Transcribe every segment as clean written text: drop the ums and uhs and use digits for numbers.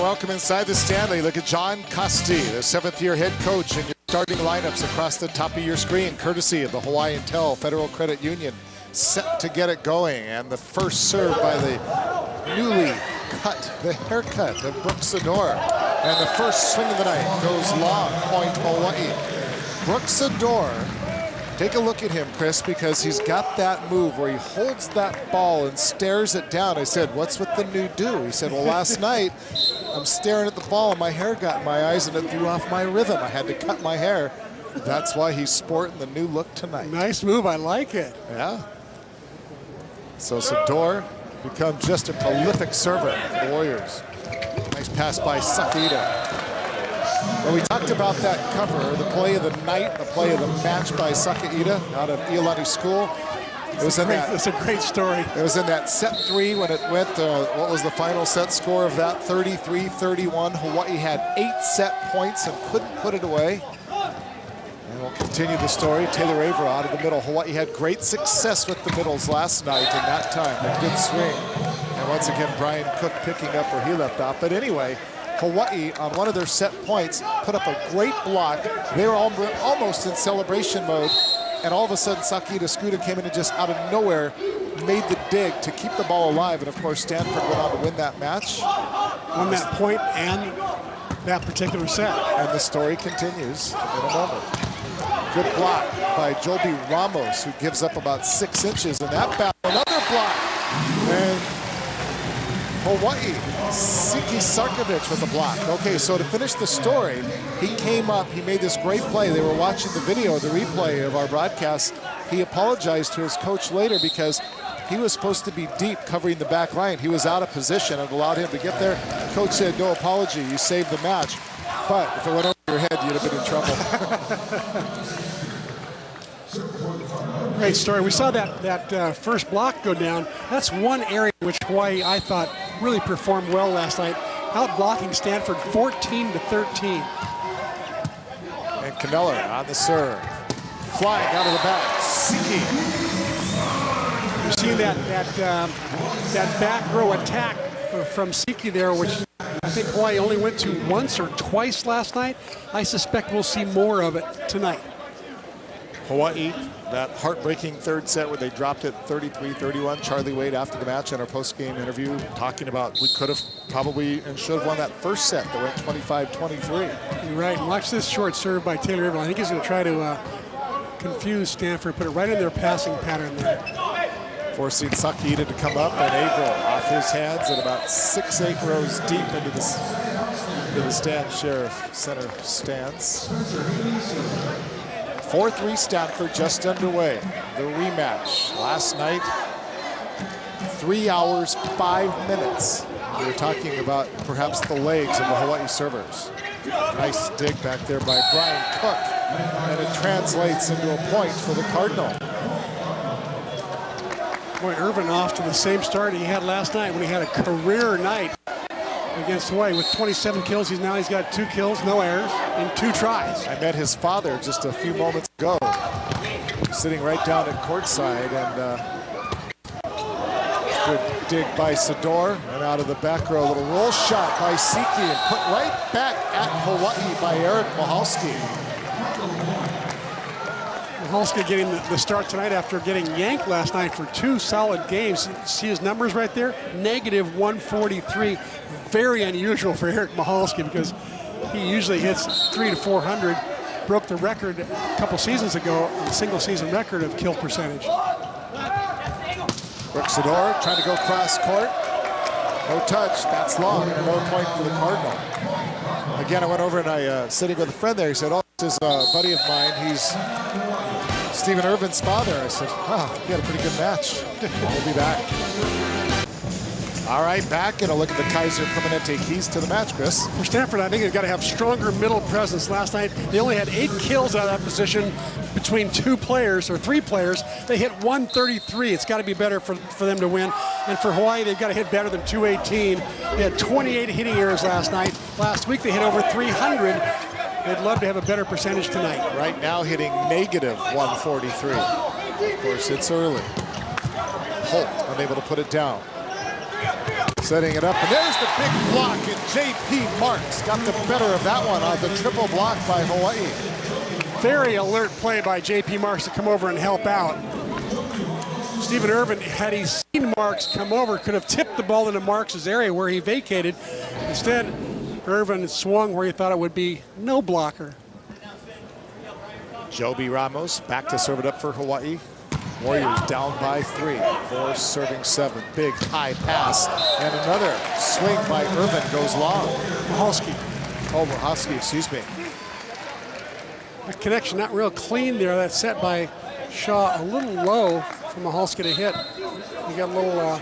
welcome inside the Stanley. Look at John Costi, the 7th-year head coach, and your starting lineups across the top of your screen, courtesy of the Hawaiian Tel Federal Credit Union, set to get it going. And the first serve by the newly cut, the haircut of Brooks Sador. And the first swing of the night goes long, point Hawaii. Brooks Sador, take a look at him, Chris, because he's got that move where he holds that ball and stares it down. I said, what's with the new do? He said, well, last night I'm staring at the ball and my hair got in my eyes and it threw off my rhythm. I had to cut my hair. That's why he's sporting the new look tonight. Nice move, I like it. Yeah. So Sador becomes just a prolific server for the Warriors. Nice pass by Sakita. Well, we talked about that cover, the play of the night, the play of the match by Sakita out of Iolani School. It was in that. It's a great story. It was in that set 3 when it went. What was the final set score of that? 33-31. Hawaii had 8 set points and couldn't put it away. And we'll continue the story. Taylor Averill out of the middle. Hawaii had great success with the middles last night, and that time a good swing. And once again, Brian Cook picking up where he left off. But anyway, Hawaii, on one of their set points, put up a great block. They were almost in celebration mode, and all of a sudden, Sakita Skuda came in and just out of nowhere made the dig to keep the ball alive. And of course, Stanford went on to win that match. On that point and that particular set. And the story continues in a moment. Good block by Joby Ramos, who gives up about 6 inches in that battle. Another block. And Hawaii, Siki Sarkovic with a block. Okay, so to finish the story, he came up, he made this great play. They were watching the video, the replay of our broadcast. He apologized to his coach later because he was supposed to be deep covering the back line. He was out of position and allowed him to get there. Coach said, no apology, you saved the match. But if it went over your head, you'd have been in trouble. Great story. We saw that first block go down. That's one area in which Hawaii, I thought, really performed well last night. Out blocking Stanford 14-13. And Caneller on the serve. Flying out of the back. Siki. You're seeing that back row attack from Siki there, which I think Hawaii only went to once or twice last night. I suspect we'll see more of it tonight. Hawaii, that heartbreaking third set where they dropped it 33-31. Charlie Wade after the match in our post-game interview talking about we could have probably and should have won that first set that went 25-23. You're right. And watch this short serve by Taylor Averill. I think he's going to try to confuse Stanford, put it right in their passing pattern there. Forcing Sakita to come up, and Averill off his hands at about 6-8 rows deep into the Stan Sheriff Center stands. 4-3 Stanford just underway. The rematch last night, 3 hours, 5 minutes. We were talking about perhaps the legs of the Hawaii servers. Nice dig back there by Brian Cook, and it translates into a point for the Cardinal. Boy, Irvin off to the same start he had last night when he had a career night against Hawaii with 27 kills. He's got 2 kills, no errors, and 2 tries. I met his father just a few moments ago, sitting right down at courtside, and good dig by Sador, and out of the back row, a little roll shot by Siki, and put right back at Hawaii by Eric Michalski. Michalski getting the start tonight after getting yanked last night for 2 solid games. See his numbers right there? -143. Very unusual for Eric Michalski because he usually hits 300 to 400. Broke the record a couple seasons ago, a single season record of kill percentage. Brooks Sador trying to go cross court. No touch, that's long, and no point for the Cardinal. Again, I went over and I sitting with a friend there. He said, oh, this is a buddy of mine. He's Stephen Irvin's father. I said, oh, he had a pretty good match. We'll be back. All right, back and a look at the Kaiser Permanente keys to the match, Chris. For Stanford, I think they've got to have stronger middle presence. Last night, they only had 8 kills out of that position between 2 players or 3 players. They hit 133. It's got to be better for them to win. And for Hawaii, they've got to hit better than 218. They had 28 hitting errors last night. Last week, they hit over 300. They'd love to have a better percentage tonight. Right now, hitting -143. Of course, it's early. Holt unable to put it down. Setting it up, and there's the big block, and J.P. Marks got the better of that one on the triple block by Hawaii. Very alert play by J.P. Marks to come over and help out. Stephen Irvin, had he seen Marks come over, could have tipped the ball into Marks' area where he vacated. Instead, Irvin swung where he thought it would be. No blocker. Joby Ramos back to serve it up for Hawaii. Warriors down by 3. 4 serving 7. Big high pass, and another swing by Irvin goes long. Mahalski. Oh, Mahalski, excuse me. The connection not real clean there. That's set by Shaw a little low for Mahalski to hit. He got a little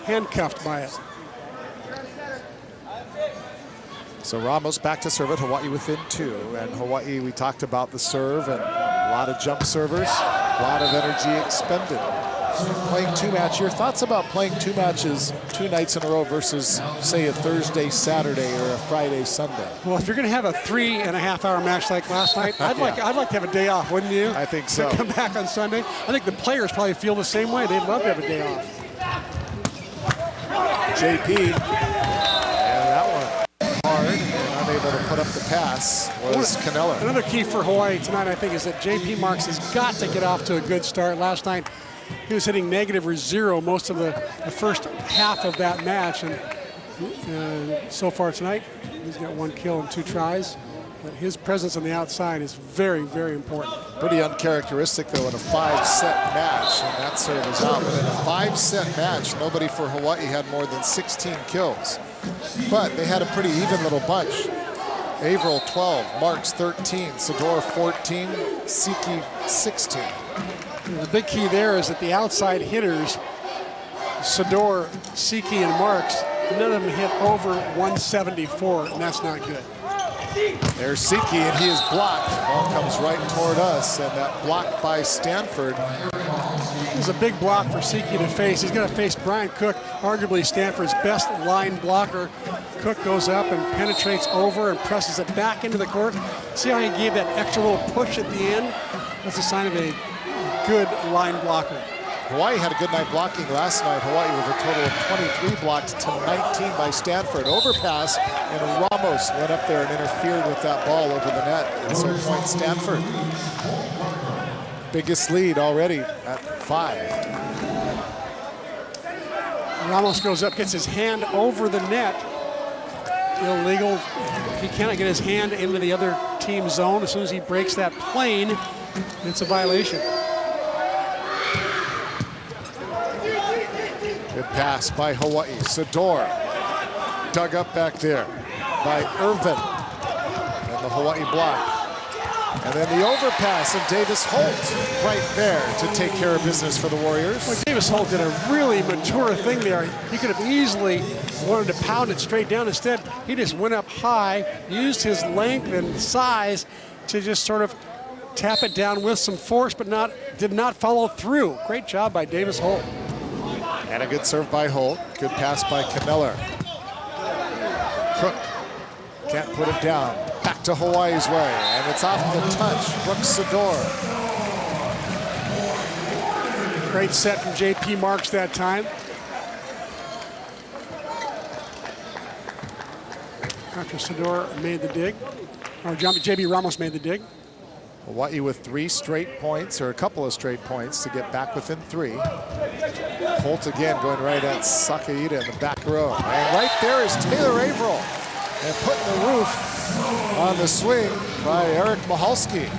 handcuffed by it. So Ramos back to serve it. Hawaii within 2. And Hawaii, we talked about the serve and a lot of jump servers, a lot of energy expended. Playing 2 match. Your thoughts about playing 2 matches 2 nights in a row versus, say, a Thursday, Saturday, or a Friday, Sunday? Well, if you're going to have a 3.5-hour match like last night, I'd like to have a day off, wouldn't you? I think so. To come back on Sunday. I think the players probably feel the same way. They'd love to have a day off. JP, and that one hard, and unable to put up the pass was Canella. Another key for Hawaii tonight, I think, is that J.P. Marks has got to get off to a good start. Last night, he was hitting negative or 0 most of the first half of that match, and so far tonight, he's got 1 kill and 2 tries. But his presence on the outside is very, very important. Pretty uncharacteristic, though, in a 5-set match, and that serve is out. But in a 5-set match, nobody for Hawaii had more than 16 kills. But they had a pretty even little bunch. Averill 12, Marks 13, Sador 14, Siki 16. The big key there is that the outside hitters, Sador, Siki, and Marks, none of them hit over 174, and that's not good. There's Siki, and he is blocked. Ball comes right toward us, and that block by Stanford. It was a big block for Siki to face. He's going to face Brian Cook, arguably Stanford's best line blocker. Cook goes up and penetrates over and presses it back into the court. See how he gave that extra little push at the end? That's a sign of a good line blocker. Hawaii had a good night blocking last night. Hawaii with a total of 23 blocked to 19 by Stanford. Overpass, and Ramos went up there and interfered with that ball over the net. And so point Stanford. Biggest lead already at 5. Ramos goes up, gets his hand over the net. Illegal. He cannot get his hand into the other team's zone. As soon as he breaks that plane, it's a violation. Good pass by Hawaii. Sador dug up back there by Irvin. And the Hawaii block. And then the overpass of Davis Holt right there to take care of business for the Warriors. Well, Davis Holt did a really mature thing there. He could have easily wanted to pound it straight down. Instead, he just went up high, used his length and size to just sort of tap it down with some force, but did not follow through. Great job by Davis Holt. And a good serve by Holt. Good pass by Kneller. Cook can't put it down. Back to Hawaii's way, and it's off the touch. Brooks Sador. Great set from J.P. Marks that time. After Sador made the dig, or J.B. Ramos made the dig. Hawaii with 3 straight points, or a couple of straight points to get back within 3. Holt again going right at Sakaida in the back row. And right there is Taylor Averill. And putting the roof on the swing by Eric Mahalski.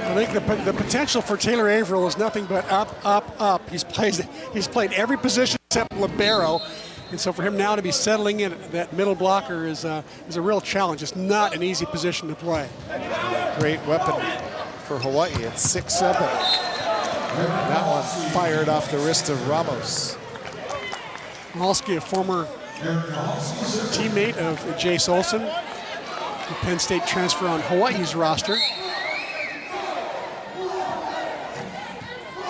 I think the potential for Taylor Averill is nothing but up, up, up. He's played every position except libero. And so for him now to be settling in at that middle blocker is a real challenge. It's not an easy position to play. Great weapon for Hawaii at 6'7". That one fired off the wrist of Ramos. Mahalski, a former teammate of Jace Olsen, the Penn State transfer on Hawaii's roster.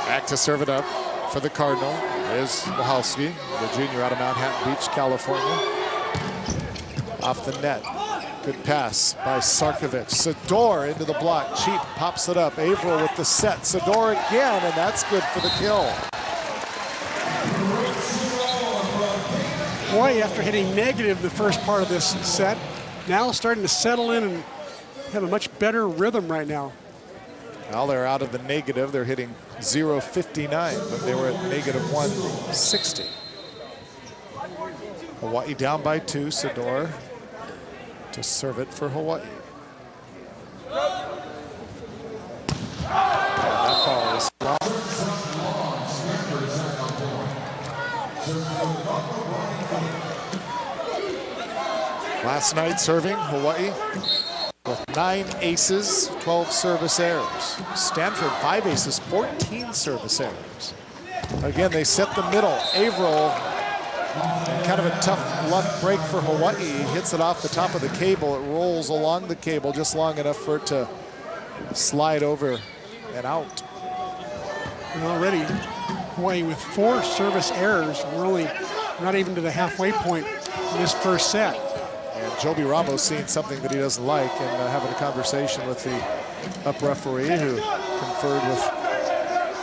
Back to serve it up for the Cardinal is Mahalski, the junior out of Manhattan Beach, California. Off the net. Good pass by Sarkovic. Sador into the block. Cheap pops it up. Averill with the set. Sador again, and that's good for the kill. Hawaii, after hitting negative the first part of this set, now starting to settle in and have a much better rhythm right now. Well, they're out of the negative. They're hitting 0.59, but they were at negative 160. Hawaii down by 2. Sador to serve it for Hawaii. That ball is long. Last night serving Hawaii with 9 aces, 12 service errors. Stanford 5 aces, 14 service errors. Again, they set the middle. Averill, kind of a tough luck break for Hawaii. He hits it off the top of the cable. It rolls along the cable just long enough for it to slide over and out. And already Hawaii with 4 service errors. We're only not even to the halfway point in this first set. And Joby Ramos seeing something that he doesn't like and having a conversation with the up referee who conferred with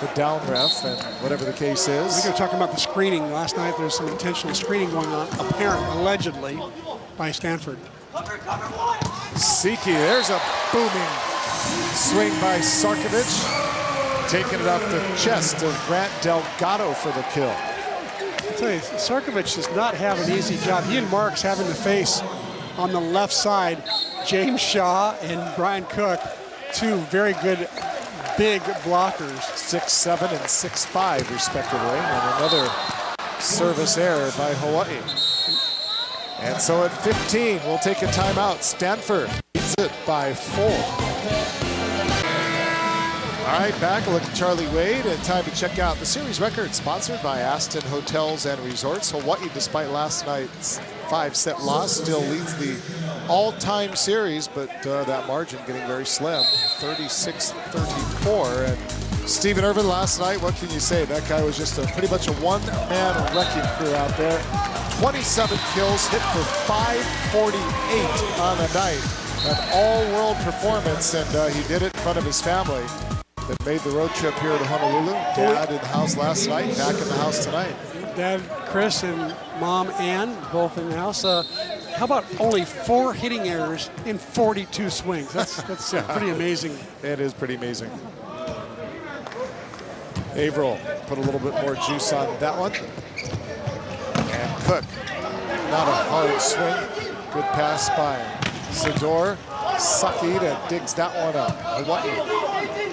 the down ref and whatever the case is. I think they're talking about the screening. Last night there's some intentional screening going on, allegedly, by Stanford. Siki, there's a booming swing by Sarkovic. Taking it off the chest of Grant Delgado for the kill. I'll tell you, Sarkovic does not have an easy job. He and Marks having to face on the left side James Shaw and Brian Cook, 2 very good big blockers. 6'7" and 6'5" respectively, and another service error by Hawaii. And so at 15, we'll take a timeout. Stanford leads it by 4. All right, back a look at Charlie Wade, and time to check out the series record sponsored by Aston Hotels and Resorts. Hawaii, despite last night's 5-set loss, still leads the all-time series, but that margin getting very slim, 36-34. And Stephen Irvin last night, what can you say? That guy was just pretty much a one-man wrecking crew out there. 27 kills, hit for 548 on the night. An all-world performance, and he did it in front of his family that made the road trip here to Honolulu. Dad in the house last night, back in the house tonight. Dad, Chris, and Mom, Ann, both in the house. How about only 4 hitting errors in 42 swings? That's pretty amazing. It is pretty amazing. Averill put a little bit more juice on that one. And Cook, not a hard swing. Good pass by Sador. Sakida digs that one up. Hawaii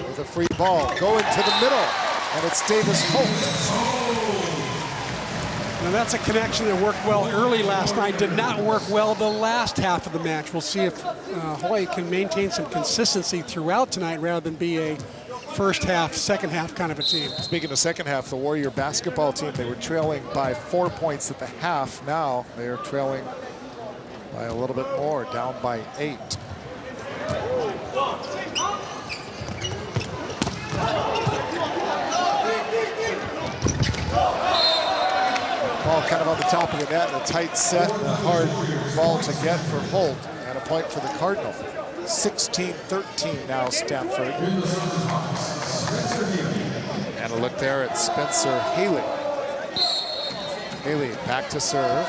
with a free ball going to the middle, and it's Davis Holt. Now that's a connection that worked well early last night, did not work well the last half of the match. We'll see if Hawaii can maintain some consistency throughout tonight rather than be a first half, second half kind of a team. Speaking of second half, the Warrior basketball team, they were trailing by 4 points at the half. Now they are trailing by a little bit more, down by 8. Ball kind of on the top of the net, and a tight set, and a hard ball to get for Holt, and a point for the Cardinals. 16-13 now, Stanford. And a look there at Spencer Haley. Haley back to serve.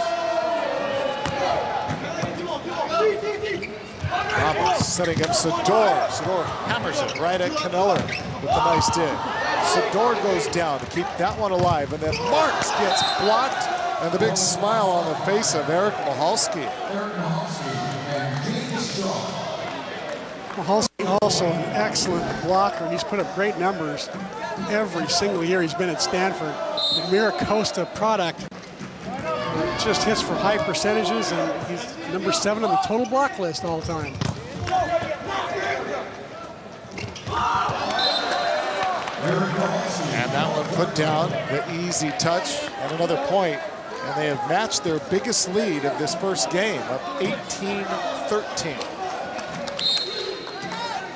Ramos setting up Sador. Sador hammers it right at Caneller with the nice dig. Sador goes down to keep that one alive, and then Marks gets blocked, and the big smile on the face of Eric Michalski. Michalski also an excellent blocker. He's put up great numbers every single year he's been at Stanford. The Miracosta product just hits for high percentages, and he's number 7 on the total block list all the time. And that one put down, the easy touch, and another point. And they have matched their biggest lead of this first game, up 18-13.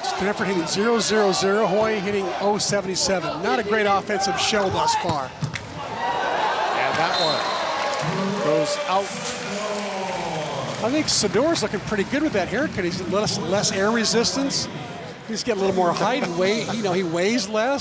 Stanford hitting 0-0-0, Hawaii hitting 0-77. Not a great offensive show thus far. And that one goes out. I think Sador's looking pretty good with that haircut. He's less air resistance. He's getting a little more height and weight. You know, he weighs less.